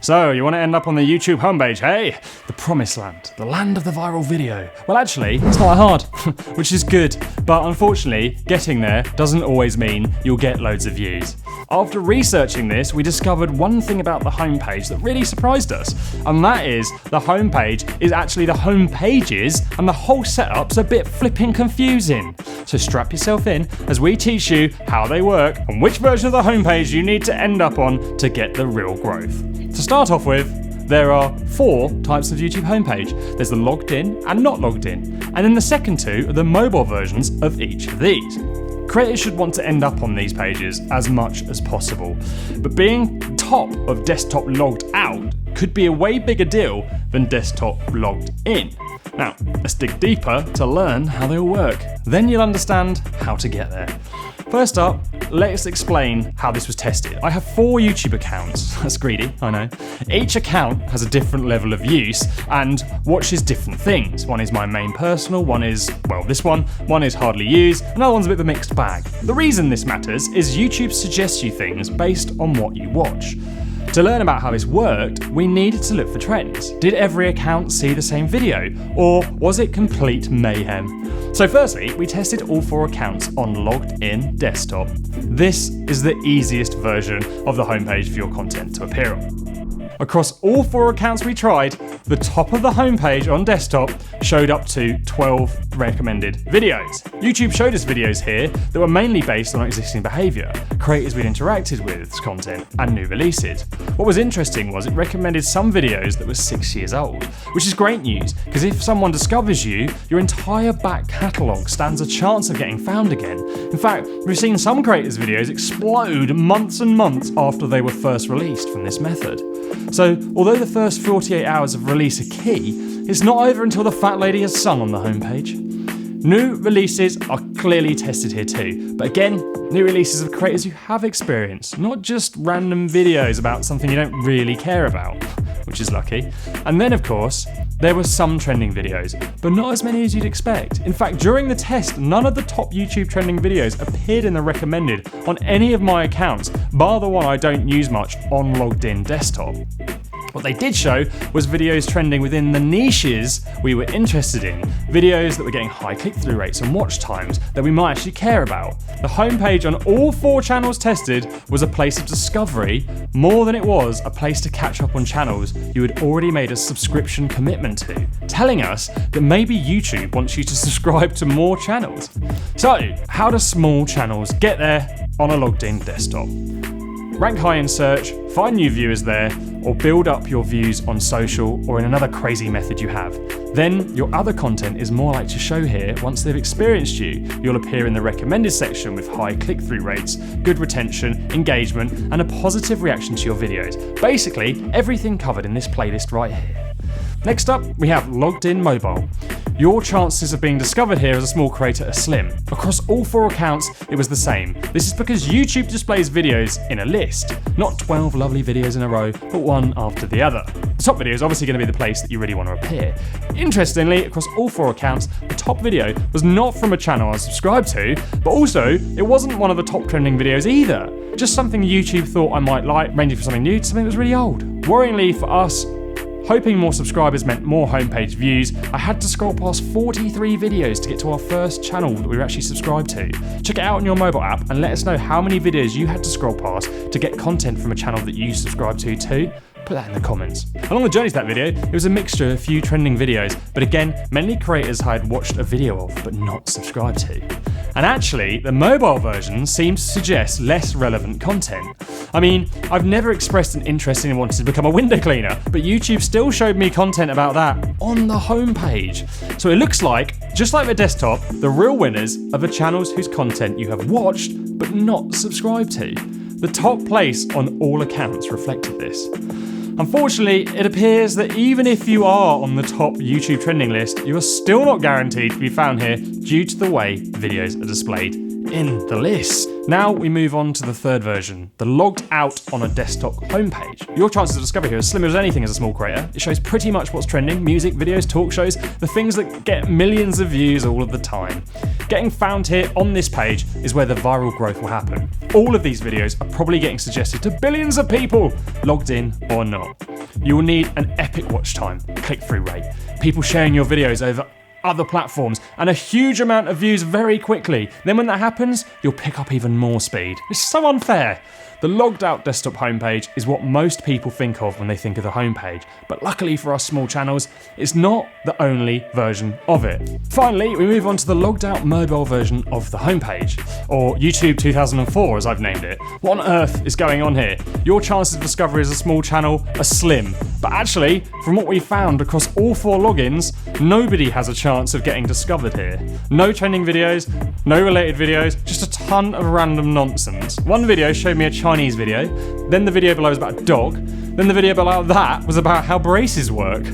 So, you want to end up on the YouTube homepage, hey? The promised land, the land of the viral video. Well, actually, it's not that hard, which is good. But unfortunately, getting there doesn't always mean you'll get loads of views. After researching this, we discovered one thing about the homepage that really surprised us, and that is the homepage is actually the home pages, and the whole setup's a bit flipping confusing. So strap yourself in as we teach you how they work and which version of the homepage you need to end up on to get the real growth. To start off with, there are 4 types of YouTube homepage. There's the logged in and not logged in, and then the second 2 are the mobile versions of each of these. Creators should want to end up on these pages as much as possible, but being top of desktop logged out could be a way bigger deal than desktop logged in. Now, let's dig deeper to learn how they all work. Then you'll understand how to get there. First up, let's explain how this was tested. I have 4 YouTube accounts. That's greedy, I know. Each account has a different level of use and watches different things. One is my main personal, one is, well, this one is hardly used, another one's a bit of a mixed bag. The reason this matters is YouTube suggests you things based on what you watch. To learn about how this worked, we needed to look for trends. Did every account see the same video, or was it complete mayhem? So firstly, we tested all 4 accounts on logged in desktop. This is the easiest version of the homepage for your content to appear on. Across all 4 accounts we tried, the top of the homepage on desktop showed up to 12 recommended videos. YouTube showed us videos here that were mainly based on existing behaviour, creators we'd interacted with, content, and new releases. What was interesting was it recommended some videos that were 6 years old, which is great news, because if someone discovers you, your entire back catalogue stands a chance of getting found again. In fact, we've seen some creators' videos explode months and months after they were first released from this method. So, although the first 48 hours of release are key, it's not over until the fat lady has sung on the homepage. New releases are clearly tested here too, but again, new releases of creators who have experience, not just random videos about something you don't really care about, which is lucky. And then of course, there were some trending videos, but not as many as you'd expect. In fact, during the test, none of the top YouTube trending videos appeared in the recommended on any of my accounts, bar the one I don't use much on logged in desktop. What they did show was videos trending within the niches we were interested in, videos that were getting high click-through rates and watch times that we might actually care about. The homepage on all 4 channels tested was a place of discovery more than it was a place to catch up on channels you had already made a subscription commitment to, telling us that maybe YouTube wants you to subscribe to more channels. So, how do small channels get there on a logged-in desktop? Rank high in search, find new viewers there, or build up your views on social or in another crazy method you have. Then your other content is more likely to show here once they've experienced you. You'll appear in the recommended section with high click-through rates, good retention, engagement, and a positive reaction to your videos. Basically, everything covered in this playlist right here. Next up, we have logged in mobile. Your chances of being discovered here as a small creator are slim. Across all 4 accounts, it was the same. This is because YouTube displays videos in a list, not 12 lovely videos in a row, but one after the other. The top video is obviously going to be the place that you really want to appear. Interestingly, across all 4 accounts, the top video was not from a channel I was subscribed to, but also, it wasn't one of the top trending videos either. Just something YouTube thought I might like, ranging from something new to something that was really old. Worryingly for us, hoping more subscribers meant more homepage views, I had to scroll past 43 videos to get to our first channel that we were actually subscribed to. Check it out on your mobile app and let us know how many videos you had to scroll past to get content from a channel that you subscribed to too. Put that in the comments. Along the journey to that video, it was a mixture of a few trending videos, but again, many creators I had watched a video of but not subscribed to. And actually, the mobile version seems to suggest less relevant content. I mean, I've never expressed an interest in wanting to become a window cleaner, but YouTube still showed me content about that on the homepage. So it looks like, just like the desktop, the real winners are the channels whose content you have watched but not subscribed to. The top place on all accounts reflected this. Unfortunately, it appears that even if you are on the top YouTube trending list, you are still not guaranteed to be found here due to the way videos are displayed in the list. Now we move on to the third version, the logged out on a desktop homepage. Your chances of discovery here are as slim as anything as a small creator. It shows pretty much what's trending, music, videos, talk shows, the things that get millions of views all of the time. Getting found here on this page is where the viral growth will happen. All of these videos are probably getting suggested to billions of people, logged in or not. You will need an epic watch time, click-through rate, people sharing your videos over other platforms, and a huge amount of views very quickly. Then when that happens, you'll pick up even more speed. It's so unfair. The logged out desktop homepage is what most people think of when they think of the homepage, but luckily for us small channels, it's not the only version of it. Finally, we move on to the logged out mobile version of the homepage, or YouTube 2004 as I've named it. What on earth is going on here? Your chances of discovery as a small channel are slim, but actually, from what we found across all 4 logins, nobody has a chance of getting discovered here. No trending videos, no related videos, just a ton of random nonsense. One video showed me a Chinese video, then the video below was about a dog, then the video below that was about how braces work.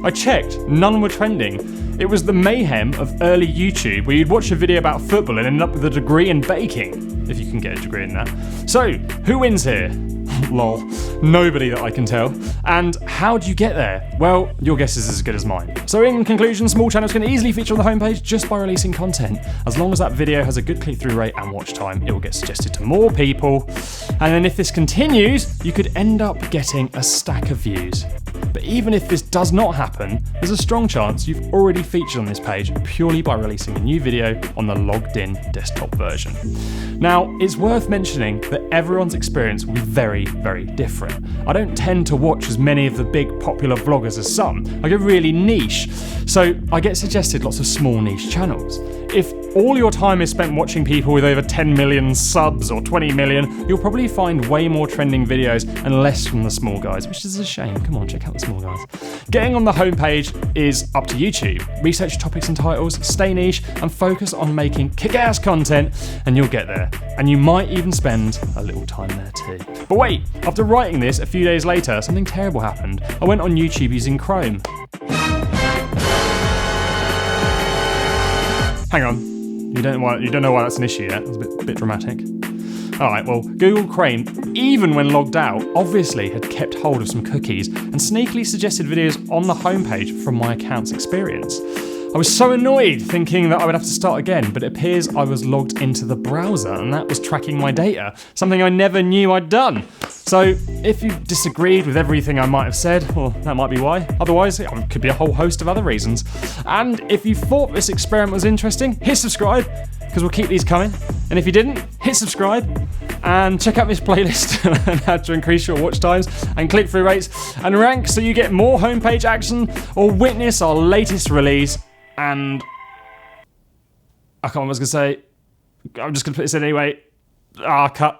I checked, none were trending. It was the mayhem of early YouTube where you'd watch a video about football and end up with a degree in baking, if you can get a degree in that. So, who wins here? Lol. Nobody that I can tell. And how do you get there? Well, your guess is as good as mine. So in conclusion, small channels can easily feature on the homepage just by releasing content. As long as that video has a good click-through rate and watch time, it will get suggested to more people. And then if this continues, you could end up getting a stack of views. But even if this does not happen, there's a strong chance you've already featured on this page purely by releasing a new video on the logged in desktop version. Now, it's worth mentioning that everyone's experience will be very, very different. I don't tend to watch as many of the big popular vloggers as some. I go really niche, so I get suggested lots of small niche channels. If all your time is spent watching people with over 10 million subs or 20 million, you'll probably find way more trending videos and less from the small guys, which is a shame. Come on, check out the small guys. Getting on the homepage is up to YouTube. Research topics and titles, stay niche, and focus on making kick-ass content, and you'll get there. And you might even spend a little time there too. But wait, after writing this, a few days later, something terrible happened. I went on YouTube using Chrome. Hang on, you don't know why that's an issue yet? That's a bit dramatic. Alright, well, Google Chrome, even when logged out, obviously had kept hold of some cookies and sneakily suggested videos on the homepage from my account's experience. I was so annoyed thinking that I would have to start again, but it appears I was logged into the browser and that was tracking my data, something I never knew I'd done. So if you disagreed with everything I might have said, well, that might be why. Otherwise, it could be a whole host of other reasons. And if you thought this experiment was interesting, hit subscribe, because we'll keep these coming. And if you didn't, hit subscribe and check out this playlist on how to increase your watch times and click-through rates and rank so you get more homepage action or witness our latest release. And I can't remember what I was going to say. I'm just going to put this in anyway. Cut.